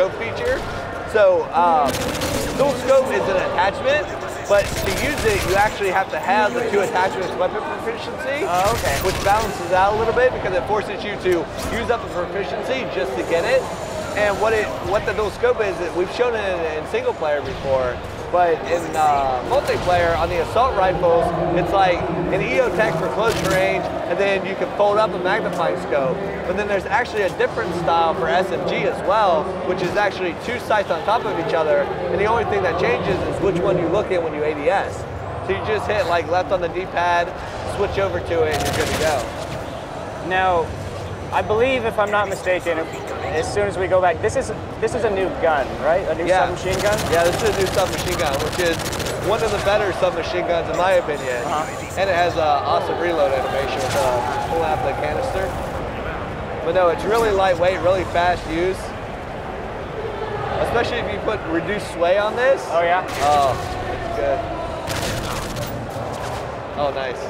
scope feature. So dual scope is an attachment, but to use it, you actually have to have the 2 attachments weapon proficiency, which balances out a little bit because it forces you to use up the proficiency just to get it. And what the dual scope is, we've shown it in single player before, but in multiplayer on the assault rifles, it's like an EOTech for close range, and then you can fold up a magnifying scope. But then there's actually a different style for SMG as well, which is actually 2 sights on top of each other, and the only thing that changes is which one you look at when you ADS. So you just hit like left on the D-pad, switch over to it, and you're good to go. Now, I believe, if I'm not mistaken, as soon as we go back, this is a new gun, right? A new submachine gun? Yeah, this is a new submachine gun, which is one of the better submachine guns in my opinion. And it has an awesome reload animation with pulling out the canister. But no, it's really lightweight, really fast use. Especially if you put reduced sway on this. Oh yeah? Oh, it's good. Oh, nice.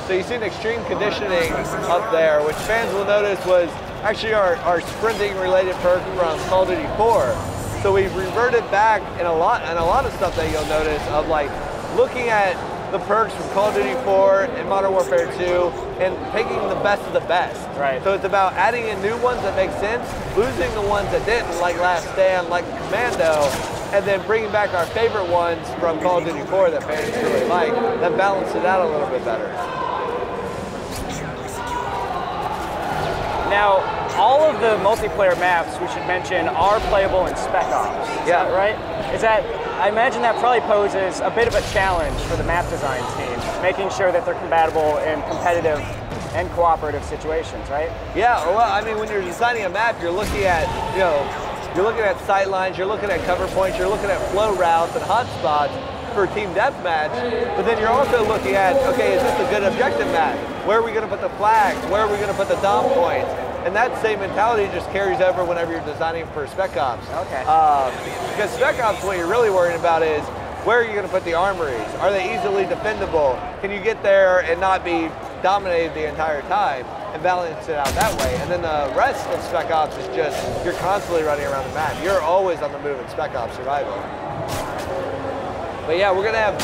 So you see an extreme conditioning up there, which fans will notice was actually our sprinting related perk from Call of Duty 4. So we've reverted back in a lot of stuff that you'll notice of like looking at the perks from Call of Duty 4 and Modern Warfare 2 and taking the best of the best. Right. So it's about adding in new ones that make sense, losing the ones that didn't, like Last Stand, like Commando, and then bringing back our favorite ones from Call of Duty 4 that fans really like, that balance it out a little bit better. Now, all of the multiplayer maps, we should mention, are playable in Spec Ops. Is that right? I imagine that probably poses a bit of a challenge for the map design team, making sure that they're compatible in competitive and cooperative situations, right? Yeah, well, I mean, when you're designing a map, you're looking at, you're looking at sight lines, you're looking at cover points, you're looking at flow routes and hotspots for team deathmatch, but then you're also looking at, okay, is this a good objective map? Where are we going to put the flags? Where are we going to put the dom points? And that same mentality just carries over whenever you're designing for Spec Ops. Okay. Because Spec Ops, what you're really worrying about is, where are you going to put the armories? Are they easily defendable? Can you get there and not be dominated the entire time and balance it out that way? And then the rest of Spec Ops is just, you're constantly running around the map. You're always on the move in Spec Ops Survival. But yeah, we're going to have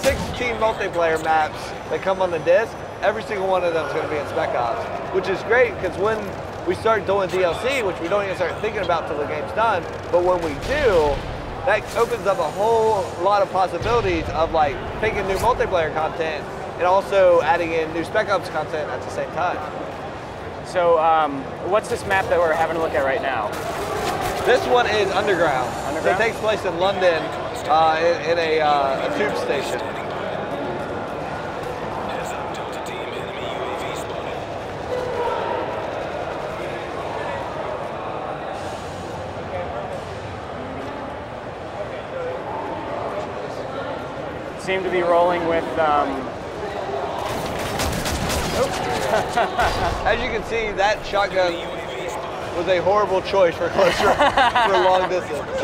16 multiplayer maps that come on the disc. Every single one of them is going to be in Spec Ops, which is great because when we start doing DLC, which we don't even start thinking about till the game's done, but when we do, that opens up a whole lot of possibilities of like taking new multiplayer content and also adding in new Spec Ops content at the same time. So what's this map that we're having a look at right now? This one is Underground. So it takes place in London in a tube station. Seem to be rolling with As you can see, that shotgun was a horrible choice for close for long distance.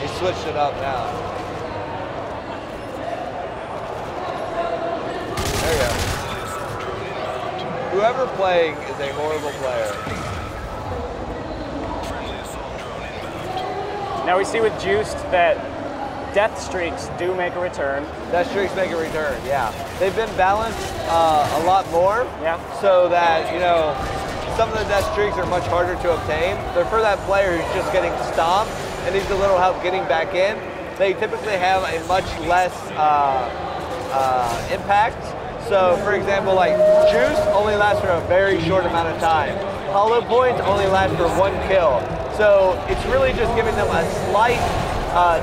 He switched it up now. There you go. Whoever playing is a horrible player. Now we see with Juiced that death streaks do make a return. Death streaks make a return, yeah. They've been balanced a lot more, so that, some of the death streaks are much harder to obtain. They're for that player who's just getting stomped and needs a little help getting back in. They typically have a much less impact. So, for example, like Juice only lasts for a very short amount of time. Hollow Points only last for 1 kill. So it's really just giving them a slight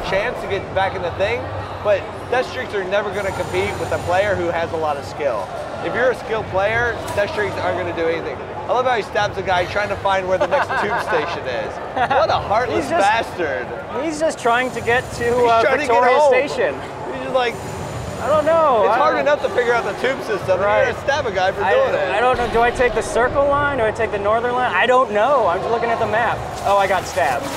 chance to get back in the thing, but death streaks are never going to compete with a player who has a lot of skill. If you're a skilled player, death streaks aren't going to do anything. I love how he stabs a guy trying to find where the next tube station is. What a heartless bastard. He's just trying to get to Victoria Station. He's just like, I don't know. It's hard enough to figure out the tube system. Right. You're going to stab a guy for doing it. I don't know. Do I take the circle line? Do I take the northern line? I don't know. I'm just looking at the map. Oh, I got stabbed.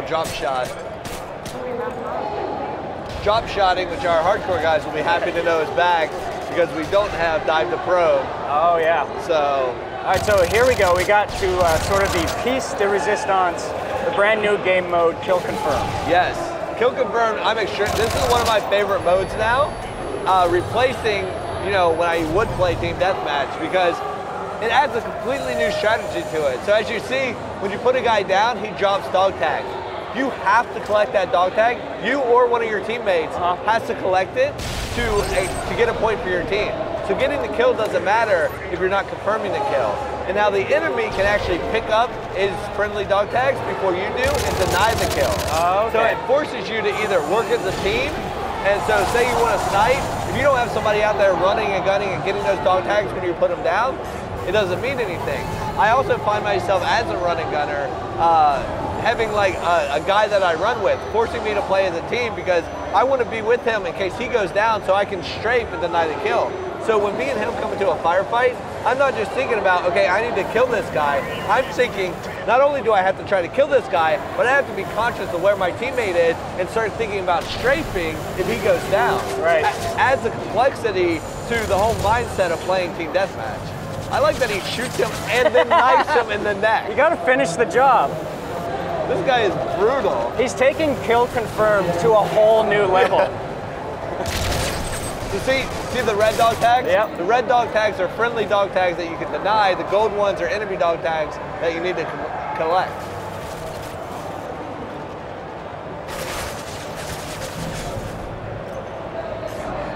drop shot. Drop shotting, which our hardcore guys will be happy to know is back because we don't have dive to probe. Oh yeah. So. All right, so here we go. We got to sort of the piece de resistance, the brand new game mode, Kill Confirm. Yes, Kill Confirm, I'm extreme. This is one of my favorite modes now, replacing, you know, when I would play Team Deathmatch because it adds a completely new strategy to it. So as you see, when you put a guy down, he drops dog tag. You have to collect that dog tag. You or one of your teammates has to collect it to get a point for your team. So getting the kill doesn't matter if you're not confirming the kill. And now the enemy can actually pick up his friendly dog tags before you do and deny the kill. Oh, okay. So it forces you to either work as a team, and so say you want to snipe, if you don't have somebody out there running and gunning and getting those dog tags when you put them down, it doesn't mean anything. I also find myself as a running gunner, having like a guy that I run with, forcing me to play as a team because I want to be with him in case he goes down so I can strafe and deny the kill. So when me and him come into a firefight, I'm not just thinking about, okay, I need to kill this guy. I'm thinking, not only do I have to try to kill this guy, but I have to be conscious of where my teammate is and start thinking about strafing if he goes down. Right. Adds a complexity to the whole mindset of playing Team Deathmatch. I like that he shoots him and then knifes him in the neck. You gotta finish the job. This guy is brutal. He's taking Kill Confirm to a whole new level. You see the red dog tags? Yep. The red dog tags are friendly dog tags that you can deny. The gold ones are enemy dog tags that you need to collect.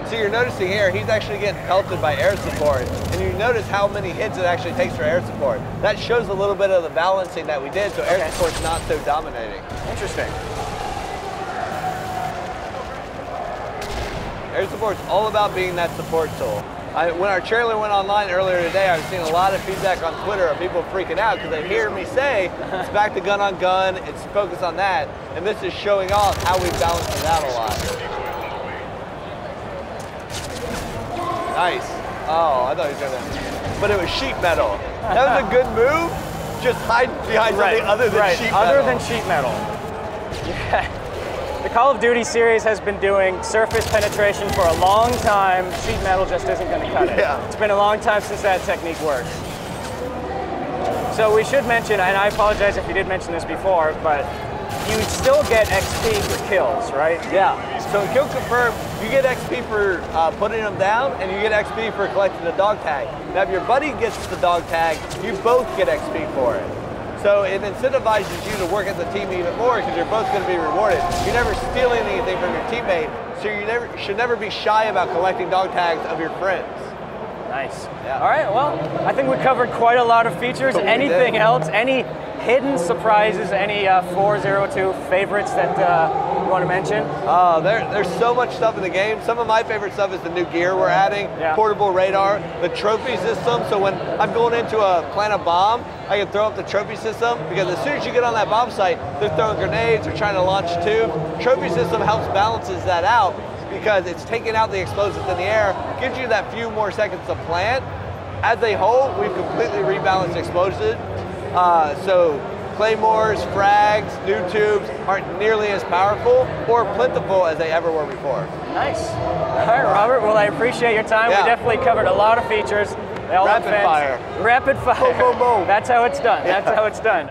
So you're noticing here, he's actually getting pelted by air support. And you notice how many hits it actually takes for air support. That shows a little bit of the balancing that we did, so air support's not so dominating. Interesting. Air support's all about being that support tool. When our trailer went online earlier today, I was seeing a lot of feedback on Twitter of people freaking out because they hear me say it's back to gun on gun, it's focused on that, and this is showing off how we balance it out a lot. Nice. Oh, I thought he was gonna, but it was sheet metal. That was a good move. Just hide behind something other than sheet metal. Other than sheet metal. Yeah. The Call of Duty series has been doing surface penetration for a long time. Sheet metal just isn't going to cut it. Yeah. It's been a long time since that technique worked. So we should mention, and I apologize if you did mention this before, but you still get XP for kills, right? Yeah. So in Kill Confirm, you get XP for putting them down, and you get XP for collecting the dog tag. Now, if your buddy gets the dog tag, you both get XP for it. So it incentivizes you to work as a team even more because you're both going to be rewarded. You're never stealing anything from your teammate, so you should never be shy about collecting dog tags of your friends. Nice. Yeah. All right, well, I think we covered quite a lot of features. Anything else? Any hidden surprises? Any 402 favorites that you want to mention? There's so much stuff in the game. Some of my favorite stuff is the new gear we're adding, portable radar, the trophy system. So when I'm going into a plant a bomb, I can throw up the trophy system because as soon as you get on that bomb site, they're throwing grenades or trying to launch tubes. Trophy system helps balances that out because it's taking out the explosives in the air, gives you that few more seconds to plant. As a whole, we've completely rebalanced explosives. So claymores, frags, new tubes aren't nearly as powerful or plentiful as they ever were before. Nice. All right, Robert, well, I appreciate your time. Yeah. We definitely covered a lot of features. They all Rapid fire. Rapid fire. Boom, boom, boom. That's how it's done. That's how it's done.